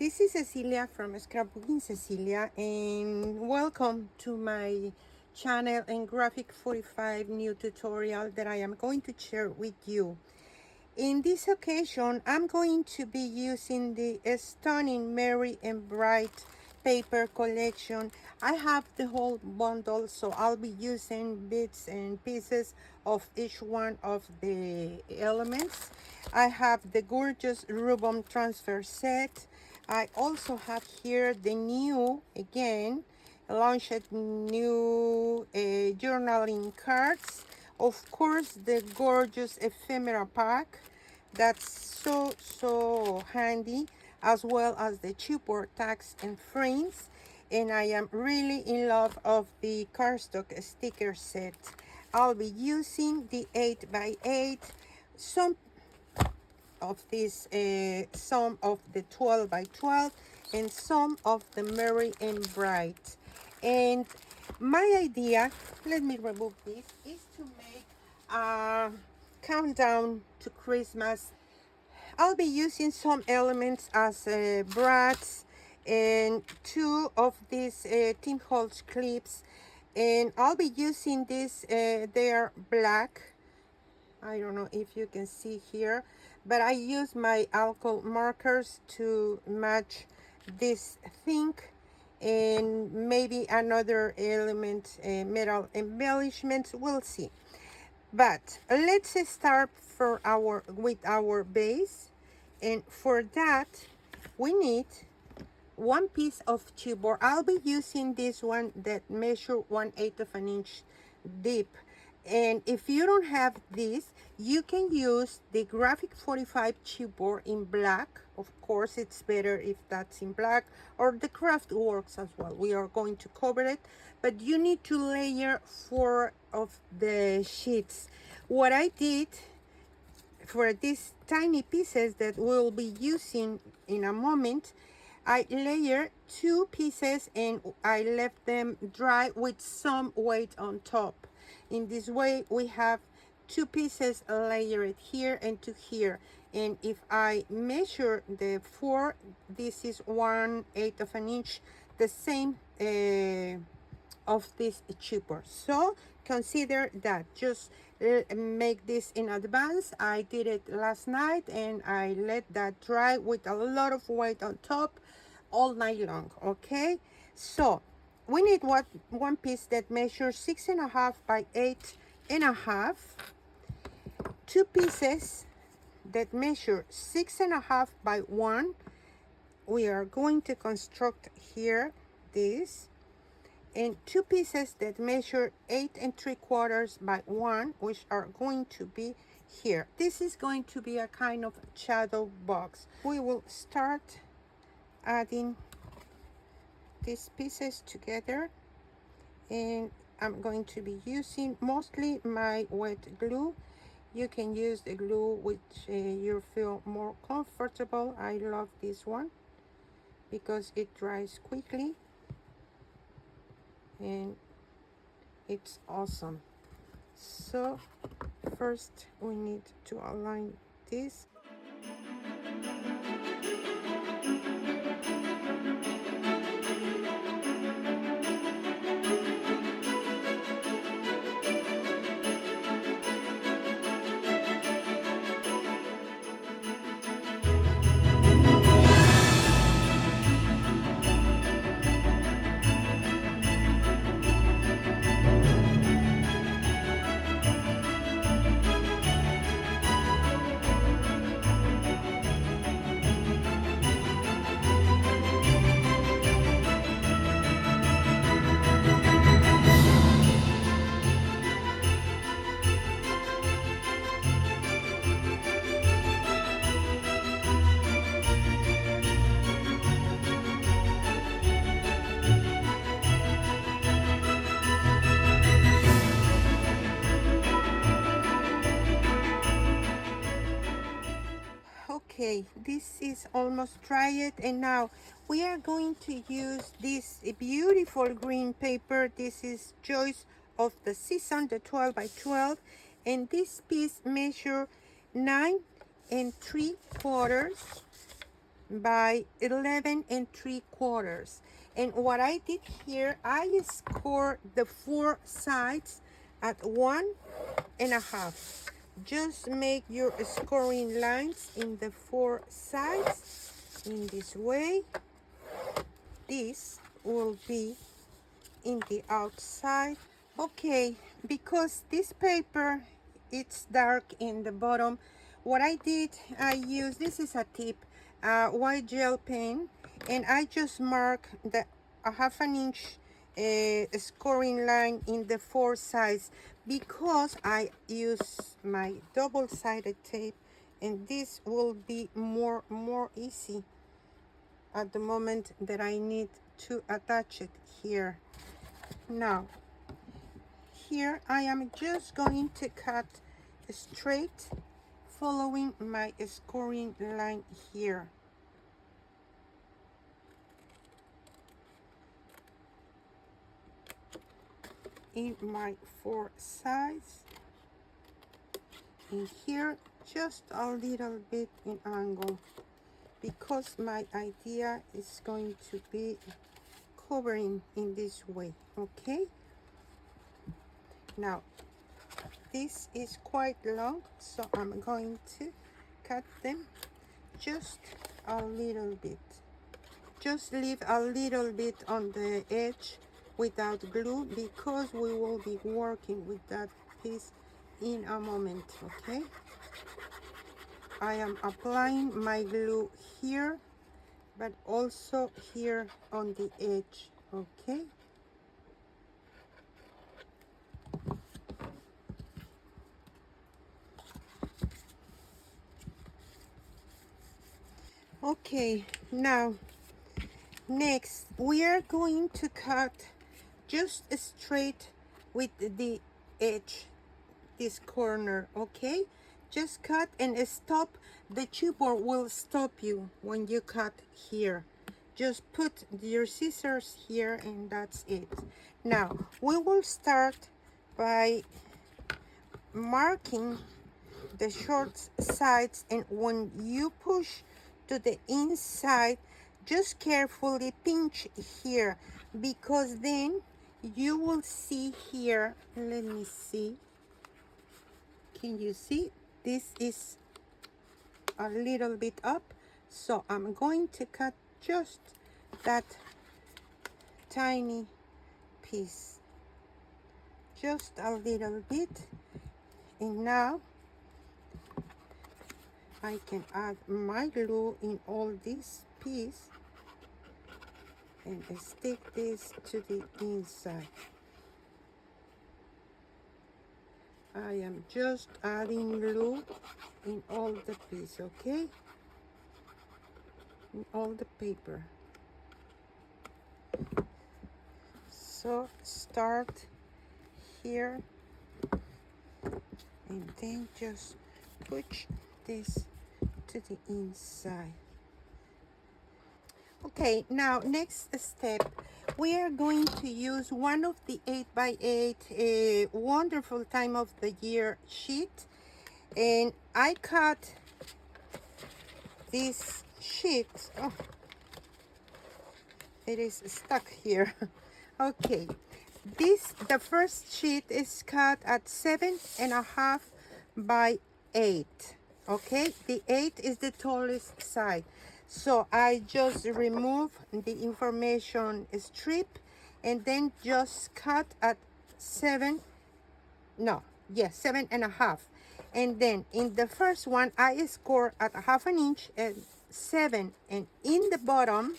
This is Cecilia from Scrapbooking Cecilia, and welcome to my channel and Graphic 45 new tutorial that I am going to share with you. In this occasion, I'm going to be using the stunning Merry and Bright paper collection. I have the whole bundle, so I'll be using bits and pieces of each one of the elements. I have the gorgeous ribbon transfer set. I also have here the new, again, launched new journaling cards. Of course, the gorgeous ephemera pack, that's so handy, as well as the chipboard tags and frames. And I am really in love of the cardstock sticker set. I'll be using the 8 by 8, some of this, some of the 12 by 12, and some of the Merry and Bright. And my idea, let me remove this, is to make a countdown to Christmas. I'll be using some elements as brads and two of these Tim Holtz clips, and I'll be using this, they are black. I don't know if you can see here, but I use my alcohol markers to match this thing, and maybe another element, metal embellishments, we'll see. But let's start with our base, and for that we need one piece of chipboard. I'll be using this one that measure 1/8 of an inch deep. And if you don't have this, you can use the Graphic 45 chipboard in black. Of course, it's better if that's in black, or the Craftworks as well. We are going to cover it, but you need to layer 4 of the sheets. What I did for these tiny pieces that we'll be using in a moment, I layered 2 pieces and I left them dry with some weight on top. In this way, we have 2 pieces layered here and to here. And if I measure the 4, this is 1/8 of an inch, the same of this chipboard. So consider that. Just make this in advance. I did it last night and I let that dry with a lot of weight on top all night long. Okay, so we need one piece that measures 6.5 by 8.5, 2 pieces that measure 6.5 by 1. We are going to construct here this, and 2 pieces that measure 8.75 by 1, which are going to be here. This is going to be a kind of shadow box. We will start adding these pieces together, and I'm going to be using mostly my wet glue. You can use the glue which you feel more comfortable. I love this one because it dries quickly and it's awesome. So first we need to align this. Okay, this is almost dried, and now we are going to use this beautiful green paper. This is Choice of the Season, the 12 by 12, and this piece measure 9 3/4 by 11 3/4. And what I did here, I scored the 4 sides at 1.5. Just make your scoring lines in the 4 sides in this way. This will be in the outside. Okay, because this paper, it's dark in the bottom, what I did, I used, this is a tip, white gel pen, and I just mark the a 1/2 inch scoring line in the 4 sides, because I use my double-sided tape, and this will be more easy at the moment that I need to attach it here. Now, here I am just going to cut straight, following my scoring line here. In my 4 sides, and here just a little bit in angle, because my idea is going to be covering in this way. Okay, now this is quite long, so I'm going to cut them just a little bit. Just leave a little bit on the edge without glue, because we will be working with that piece in a moment. Okay, I am applying my glue here, but also here on the edge. Okay, okay, now next we are going to cut just straight with the edge, this corner. Okay, just cut and stop. The chipboard will stop you when you cut here. Just put your scissors here, and that's it. Now we will start by marking the short sides, and when you push to the inside, just carefully pinch here, because then you will see here, let me see, can you see, this is a little bit up, so I'm going to cut just that tiny piece, just a little bit. And now I can add my glue in all this piece and stick this to the inside. I am just adding glue in all the piece, okay? In all the paper. So start here and then just push this to the inside. Okay, now next step, we are going to use one of the 8x8 a wonderful time of the year sheet, and I cut this sheet. Oh, it is stuck here. Okay, the first sheet is cut at 7.5 by 8. Okay, the 8 is the tallest side. So I just remove the information strip and then just cut at 7.5. And then in the first one, I score at 1/2 inch and 7. And in the bottom,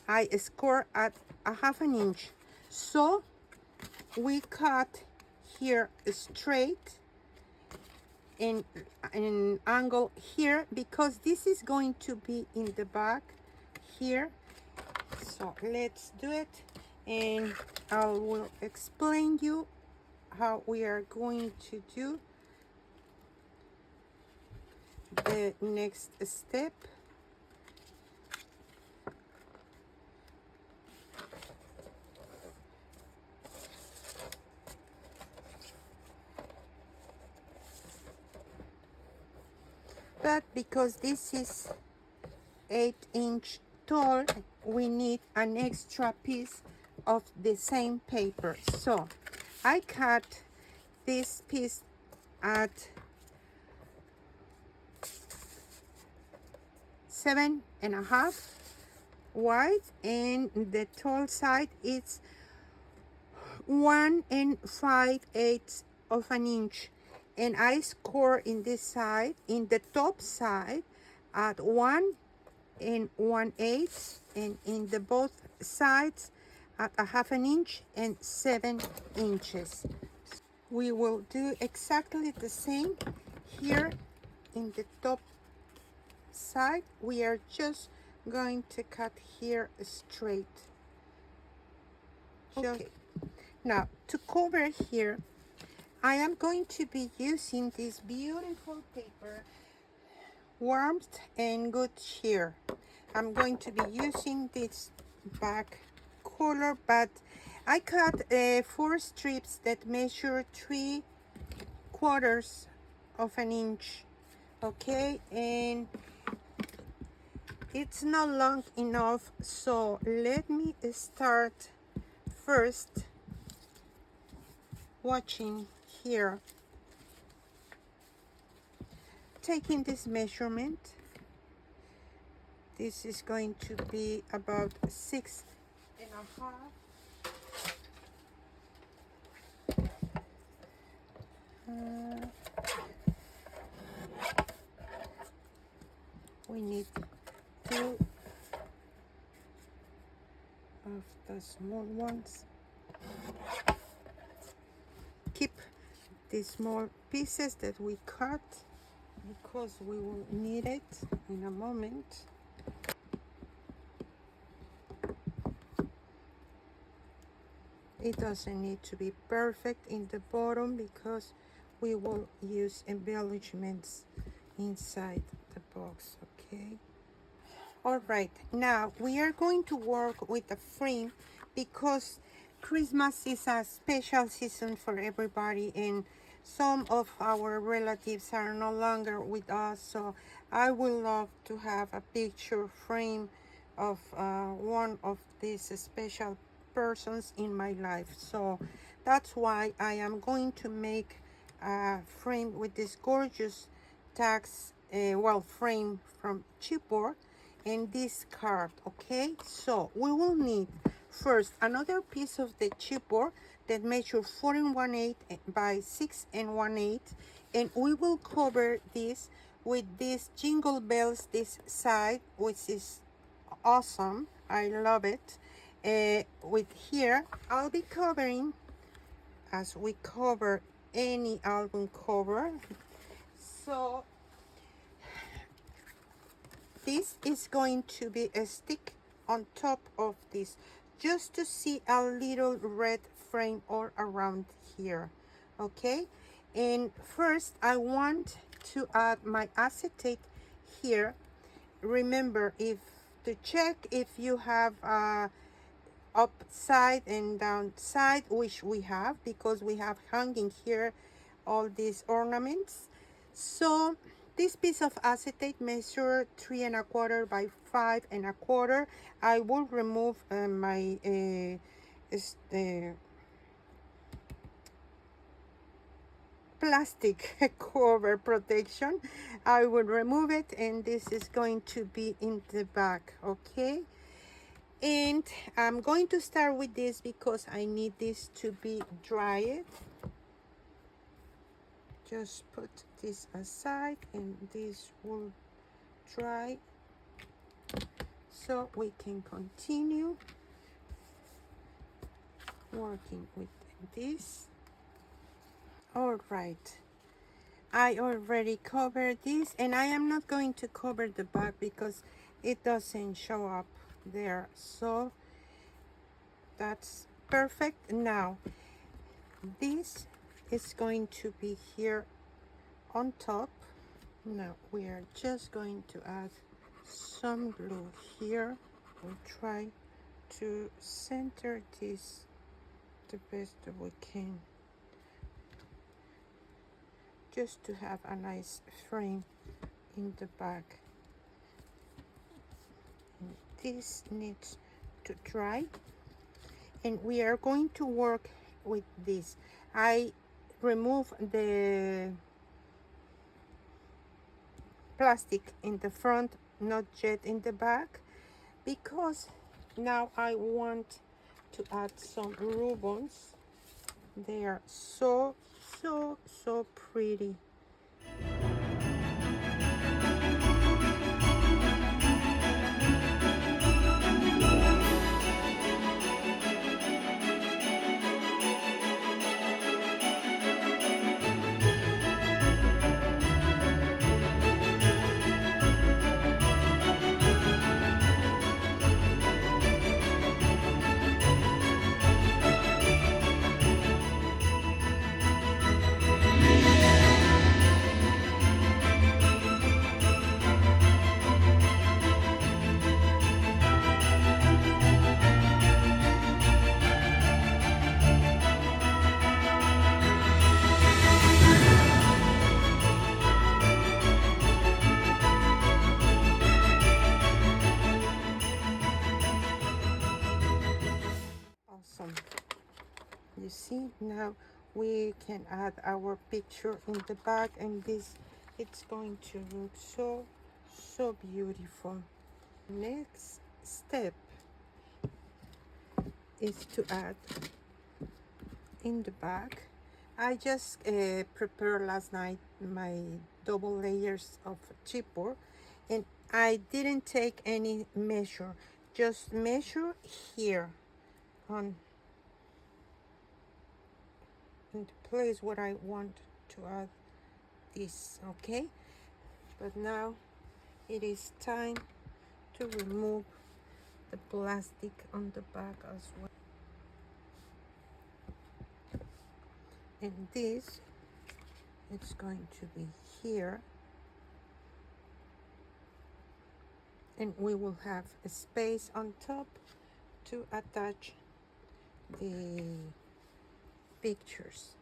I score at 1/2 inch. So we cut here straight in an angle here, because this is going to be in the back here. So let's do it, and I will explain you how we are going to do the next step. But because this is 8-inch tall, we need an extra piece of the same paper. So I cut this piece at 7.5 wide, and the tall side is 1 5/8 of an inch, and I score in this side, in the top side, at 1 1/8, and in the both sides at 1/2 inch and 7 inches. We will do exactly the same here in the top side. We are just going to cut here straight. Okay. Now, to cover here, I am going to be using this beautiful paper, Warmth and Good Cheer. I'm going to be using this back color, but I cut 4 strips that measure 3/4 of an inch. Okay, and it's not long enough, so let me start first watching here, taking this measurement. This is going to be about 6.5. We need 2 of the small ones. Keep the small pieces that we cut because we will need it in a moment. It doesn't need to be perfect in the bottom because we will use embellishments inside the box. Okay. All right, now we are going to work with a frame because Christmas is a special season for everybody, and some of our relatives are no longer with us, so I would love to have a picture frame of one of these special persons in my life. So that's why I am going to make a frame with this gorgeous tags frame from chipboard and this card. Okay, so we will need first another piece of the chipboard that measures 4 1/8 by 6 1/8, and we will cover this with these jingle bells this side, which is awesome. I love it. With here I'll be covering, as we cover any album cover, so this is going to be a stick on top of this, just to see a little red frame all around here. Okay, and first I want to add my acetate here. Remember, if to check if you have upside and downside, which we have because we have hanging here all these ornaments. So this piece of acetate measure 3 1/4 by 5 1/4. I will remove my plastic cover protection. I will remove it, and this is going to be in the back. Okay, and I'm going to start with this because I need this to be dried. Just put this aside, and this will dry so we can continue working with this. All right, I already covered this, and I am not going to cover the back because it doesn't show up there, so that's perfect. Now this is going to be here on top. Now we are just going to add some glue here. We'll try to center this the best that we can, just to have a nice frame in the back. This needs to dry, and we are going to work with this. I remove the plastic in the front, not yet in the back, because now I want to add some ribbons. They are so pretty. Awesome. You see, now we can add our picture in the back, and this, it's going to look so beautiful. Next step is to add in the back. I just prepared last night my double layers of chipboard, and I didn't take any measure, just measure here on in the place where I want to add this. Okay, but now it is time to remove the plastic on the back as well. And this, it's going to be here, and we will have a space on top to attach the pictures.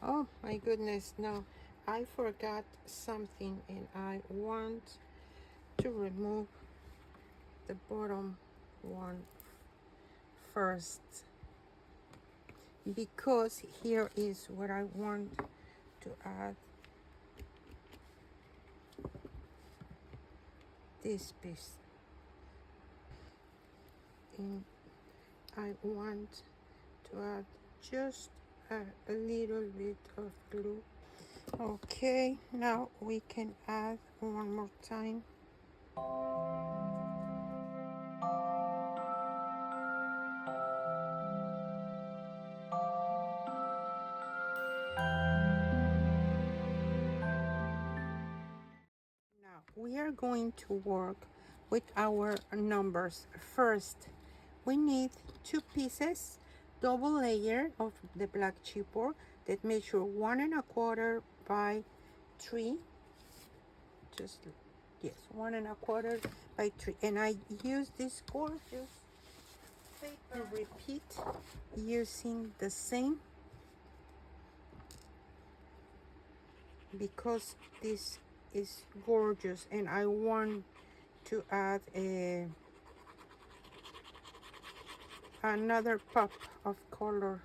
Oh my goodness, no, I forgot something, and I want to remove the bottom one first, because here is what I want to add this piece, and I want to add just a little bit of glue. Okay, now we can add one more time. Now we are going to work with our numbers. First, we need 2 pieces, double layer of the black chipboard that measure 1 1/4 by 3. Just, yes, 1 1/4 by 3. And I use this gorgeous paper repeat using the same, because this is gorgeous, and I want to add another pop of color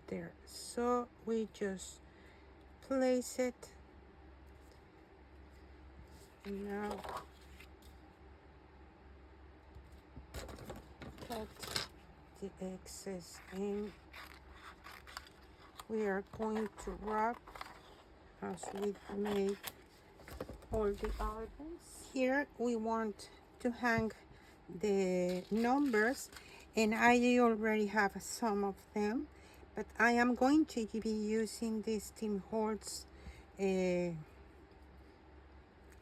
there. So we just place it, and now cut the excess, and we are going to wrap as we made all the albums. Here we want to hang the numbers, and I already have some of them, but I am going to be using these Tim Holtz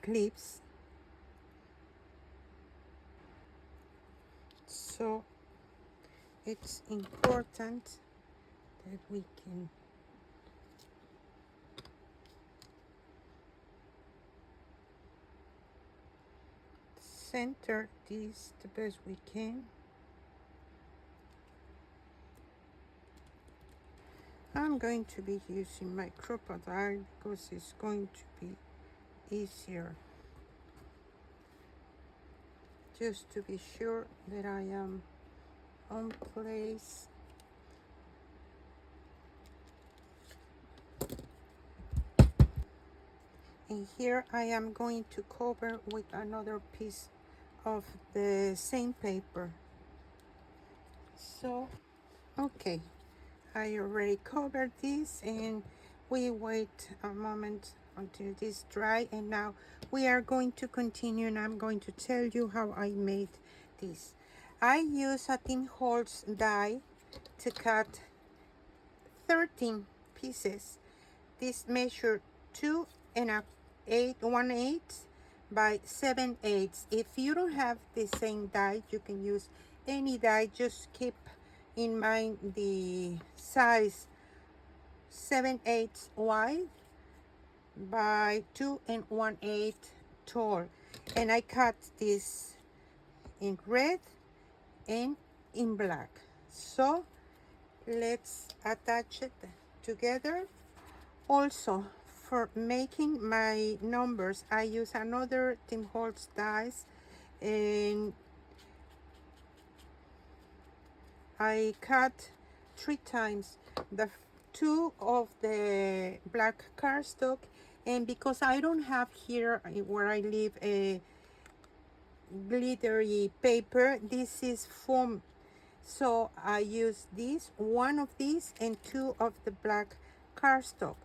clips. So it's important that we can center this the best we can. I'm going to be using my crocodile because it's going to be easier, just to be sure that I am on place. And here I am going to cover with another piece of the same paper. So, okay, I already covered this, and we wait a moment until this dry, and now we are going to continue, and I'm going to tell you how I made this. I use a thin Holtz die to cut 13 pieces. This measure 2 1/8 by 7/8. If you don't have the same die, you can use any die. Just keep in mind the size 7/8 wide by 2 1/8 tall. And I cut this in red and in black. So let's attach it together. Also, for making my numbers, I use another Tim Holtz dies, and I cut 3 times the two of the black cardstock, and because I don't have here where I live a glittery paper, this is foam, so I use this, one of these and 2 of the black cardstock.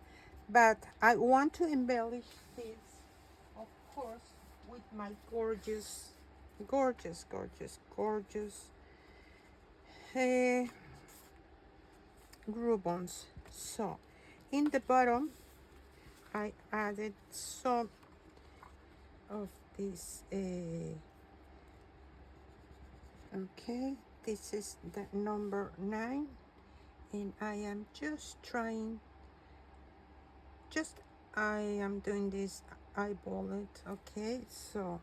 But I want to embellish this, of course, with my gorgeous, gorgeous, gorgeous, gorgeous ribbons. So in the bottom I added some of this. Okay, this is the number 9, and I am just trying, I am doing this eyeball it. Okay, so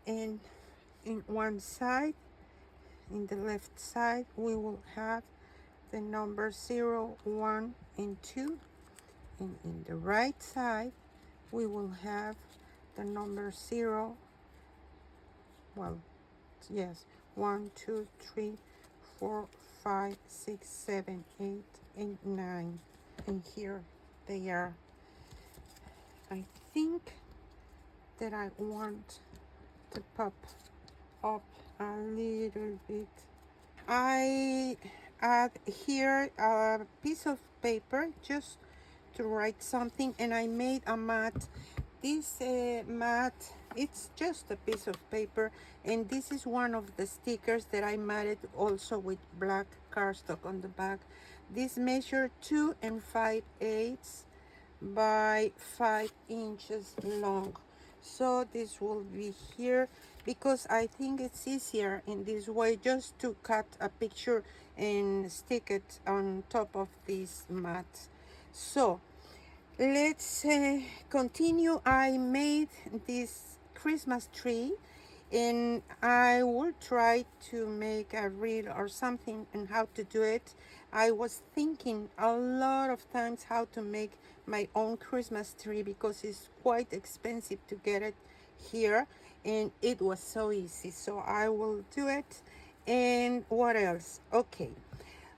and in one side, in the left side, we will have the number 0, 1, and 2, and in the right side we will have the number 0, well, yes, 1, 2, 3, 4, 5, 6, 7, 8, and 9, and here they are. I think that I want to pop up a little bit. I add here a piece of paper just to write something, and I made a mat. This mat, it's just a piece of paper, and this is one of the stickers that I matted also with black cardstock on the back. This measure 2 5/8 by 5 inches long. So this will be here, because I think it's easier in this way just to cut a picture and stick it on top of this mat. So let's continue. I made this Christmas tree, and I will try to make a reel or something and how to do it. I was thinking a lot of times how to make my own Christmas tree, because it's quite expensive to get it here, and it was so easy, so I will do it. And what else? Okay,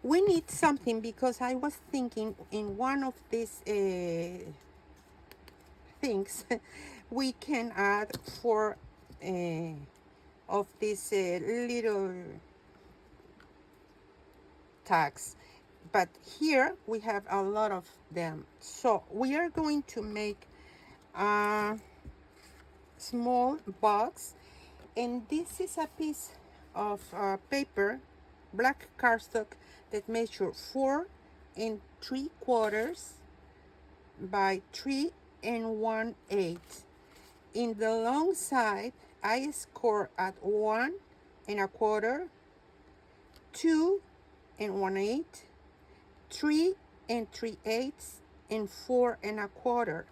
we need something, because I was thinking in one of these things we can add 4 of these little tags, but here we have a lot of them. So we are going to make a small box, and this is a piece of paper, black cardstock, that measure 4 3/4 by 3 1/8. In the long side, I score at 1 1/4, 2 1/8, 3 3/8, and 4 1/4.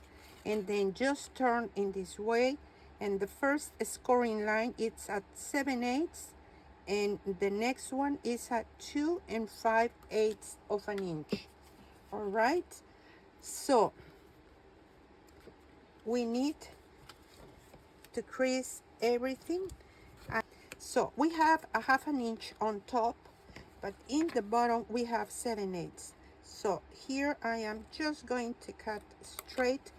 and then just turn in this way, and the first scoring line it's at 7/8, and the next one is at 2 5/8 of an inch. All right, so we need to crease everything. So we have a 1/2 inch on top, but in the bottom we have 7/8. So here I am just going to cut straight,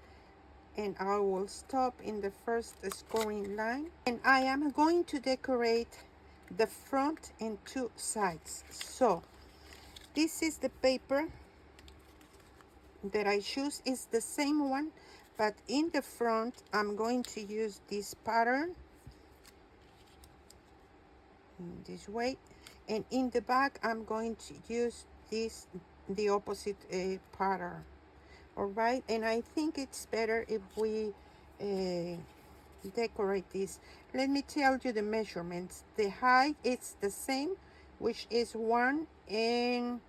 and I will stop in the first scoring line, and I am going to decorate the front and 2 sides. So this is the paper that I choose, is the same one, but in the front I'm going to use this pattern in this way, and in the back I'm going to use this, the opposite pattern. All right, and I think it's better if we decorate this. Let me tell you the measurements. The height is the same, which is 1 and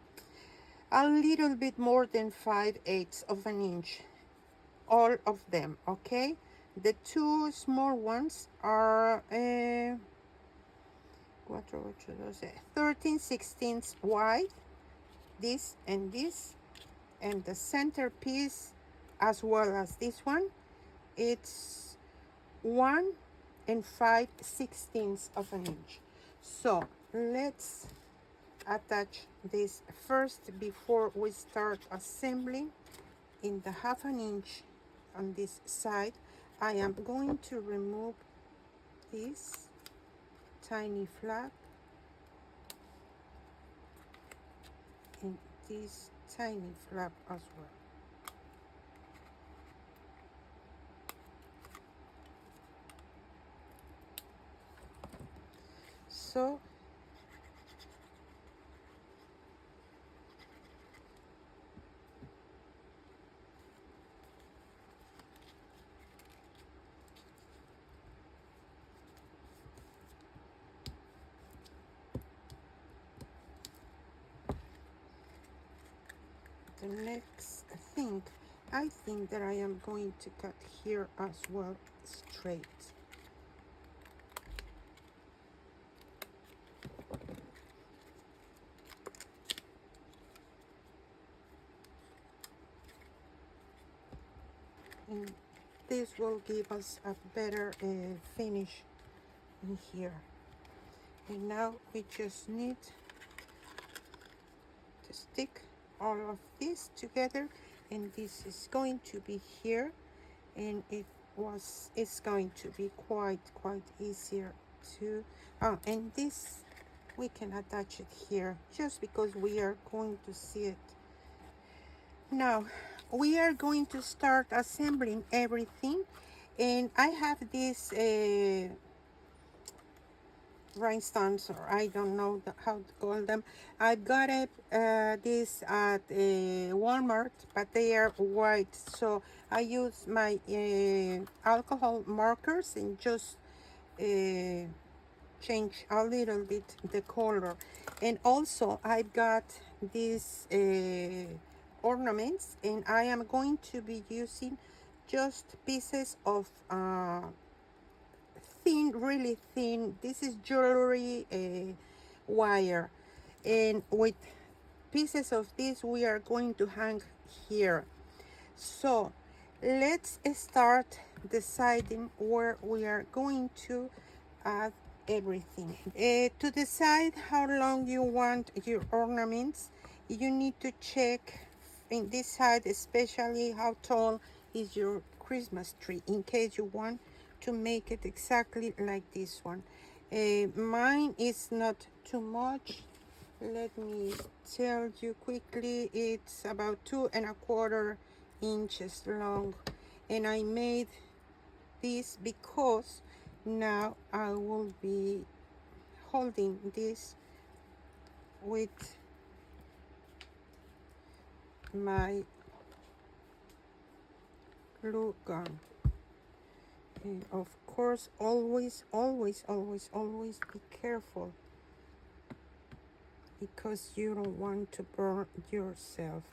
a little bit more than 5/8 of an inch, all of them. Okay, the 2 small ones are 13/16 wide, this and this, and the centerpiece as well as this one, it's 1 5/16 of an inch. So let's attach this first before we start assembling. In the 1/2 inch on this side, I am going to remove this tiny flap and this tiny flap as well. So the next thing, I think that I am going to cut here as well straight. And this will give us a better finish in here. And now we just need to stick all of this together, and this is going to be here, and it's going to be quite easier to and this we can attach it here just because we are going to see it. Now we are going to start assembling everything, and I have this rhinestones, or I don't know how to call them. I got this at Walmart, but they are white, so I use my alcohol markers and just change a little bit the color. And also I got these ornaments, and I am going to be using just pieces of thin, really thin, this is jewelry wire, and with pieces of this we are going to hang here. So let's start deciding where we are going to add everything. To decide how long you want your ornaments, you need to check in this side especially how tall is your Christmas tree, in case you want to make it exactly like this one. Mine is not too much. Let me tell you quickly, it's about 2¼ inches long, and I made this because now I will be holding this with my glue gun. And of course, always be careful, because you don't want to burn yourself.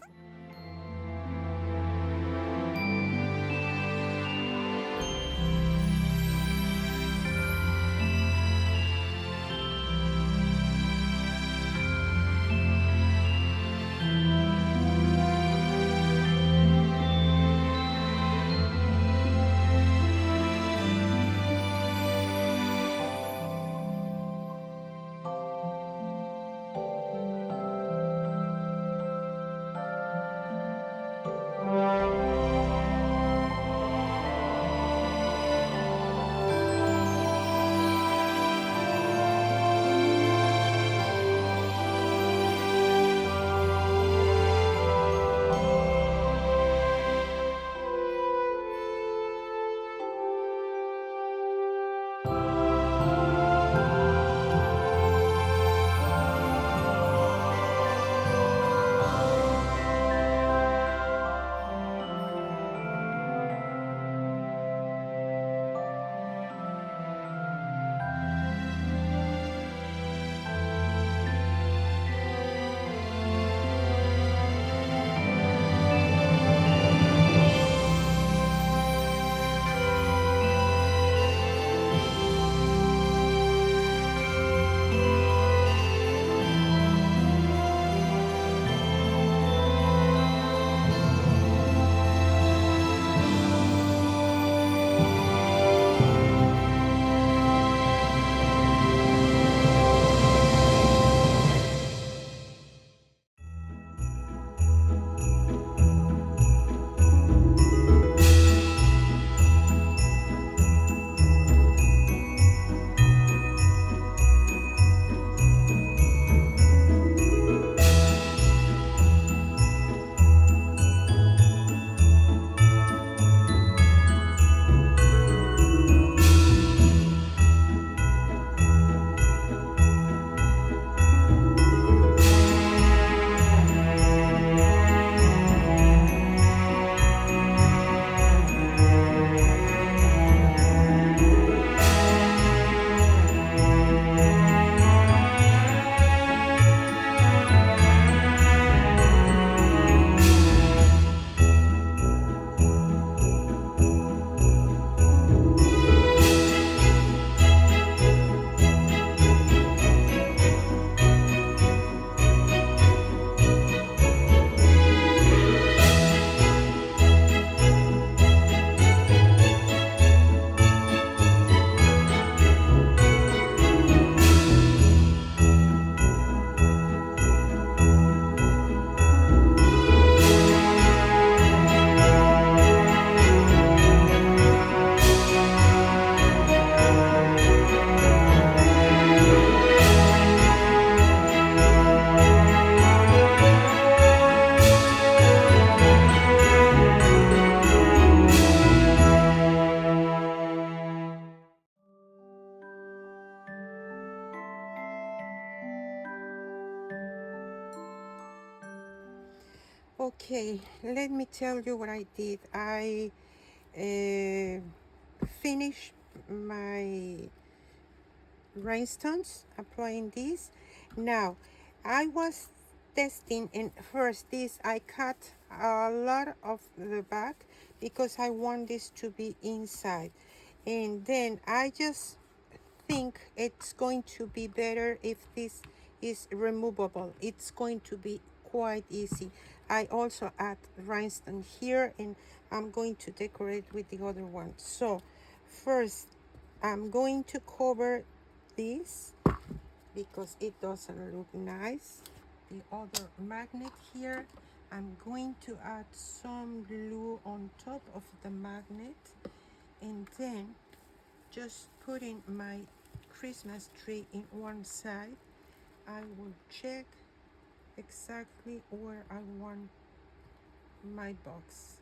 Okay, let me tell you what I did. I finished my rhinestones, applying this. Now, I was testing, and first this I cut a lot of the back because I want this to be inside, and then I just think it's going to be better if this is removable. It's going to be quite easy. I also add rhinestone here, and I'm going to decorate with the other one. So first I'm going to cover this because it doesn't look nice. The other magnet here, I'm going to add some glue on top of the magnet, and then just putting my Christmas tree in one side. I will check exactly where I want my box.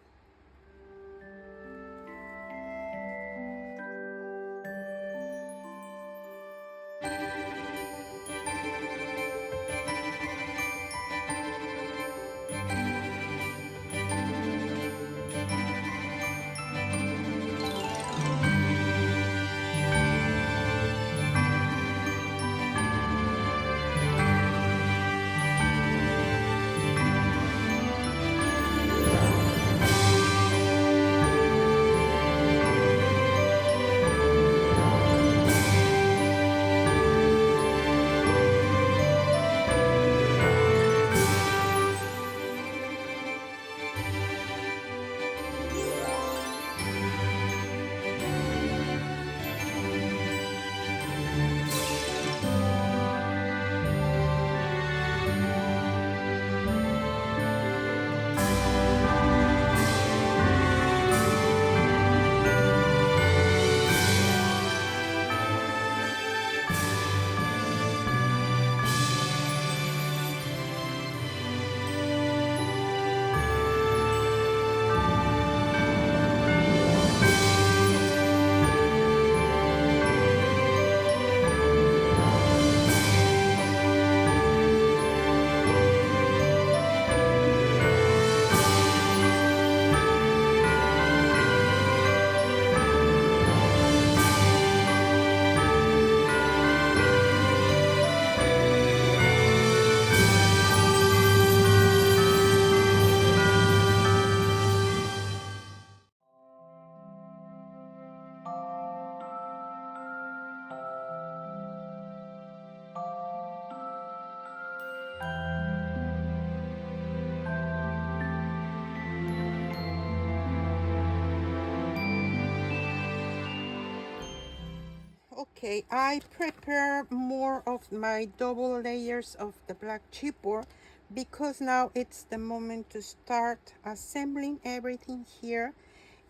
Okay, I prepare more of my double layers of the black chipboard because now it's the moment to start assembling everything here.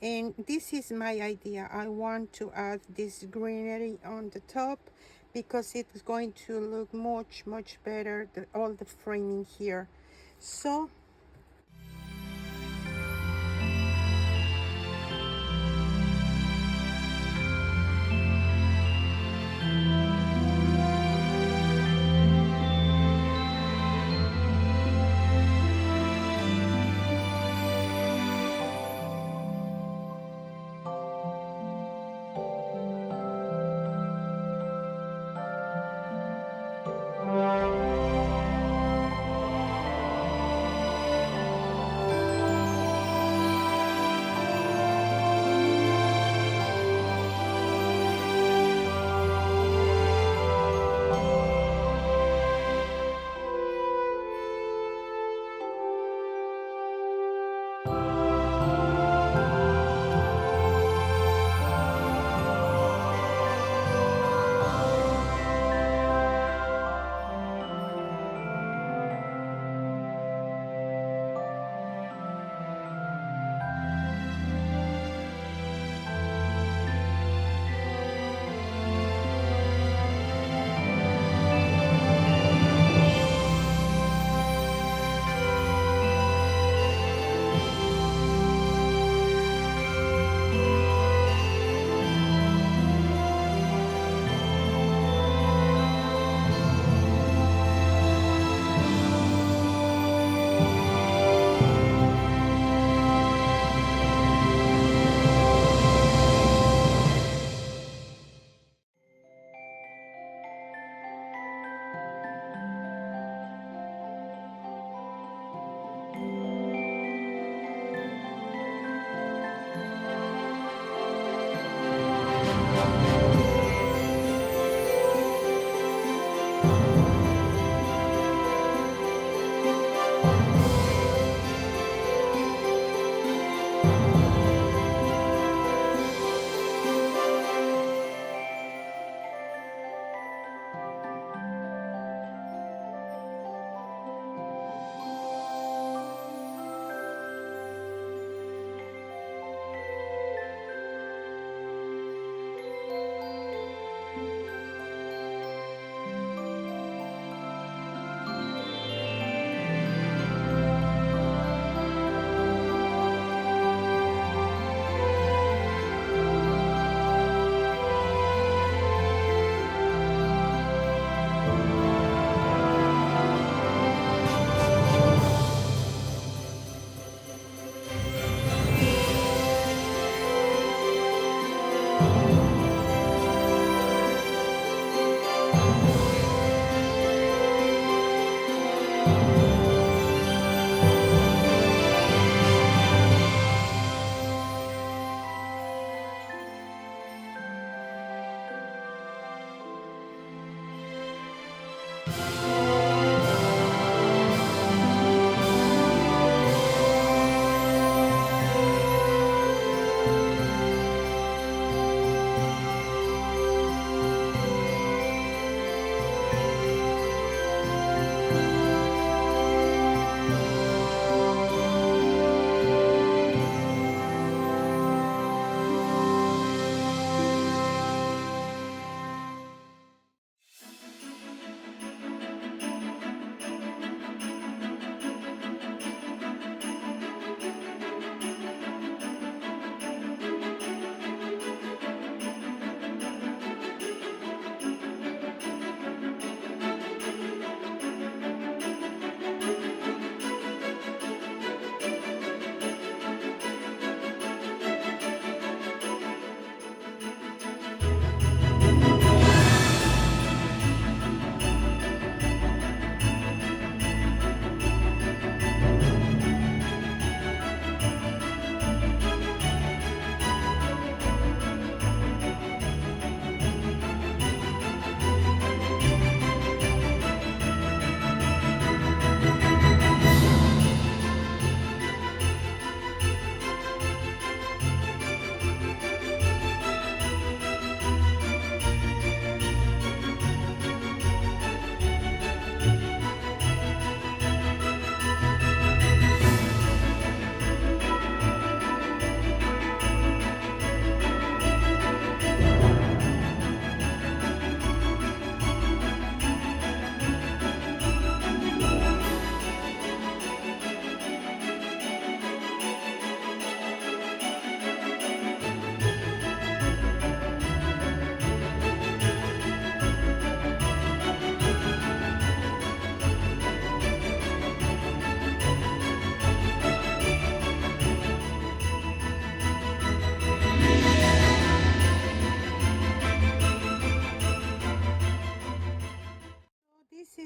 And this is my idea. I want to add this greenery on the top because it's going to look much better, all the framing here. So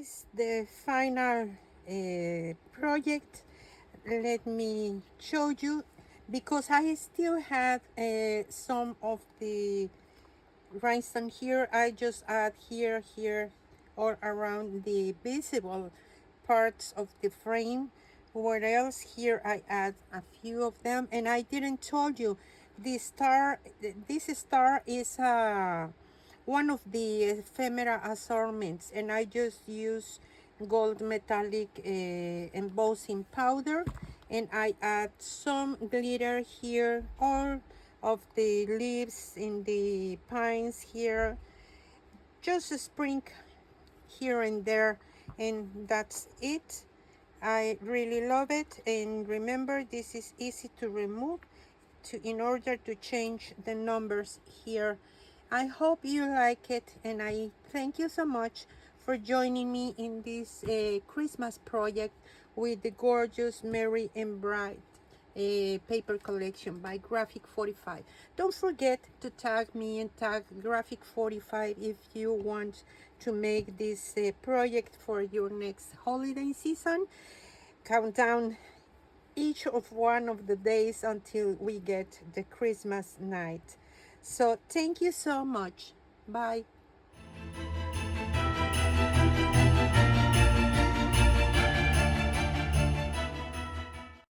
is the final project. Let me show you, because I still have some of the rhinestone here. I just add here, here, or around the visible parts of the frame. What else? Here I add a few of them, and I didn't told you this star. This star is one of the ephemera assortments, and I just use gold metallic embossing powder, and I add some glitter here, or of the leaves in the pines here, just a sprinkle here and there, and that's it. I really love it, and remember, this is easy to remove in order to change the numbers here. I hope you like it, and I thank you so much for joining me in this Christmas project with the gorgeous Merry and Bright paper collection by Graphic 45. Don't forget to tag me and tag Graphic 45 if you want to make this project for your next holiday season. Count down each of one of the days until we get the Christmas night. So thank you so much. Bye.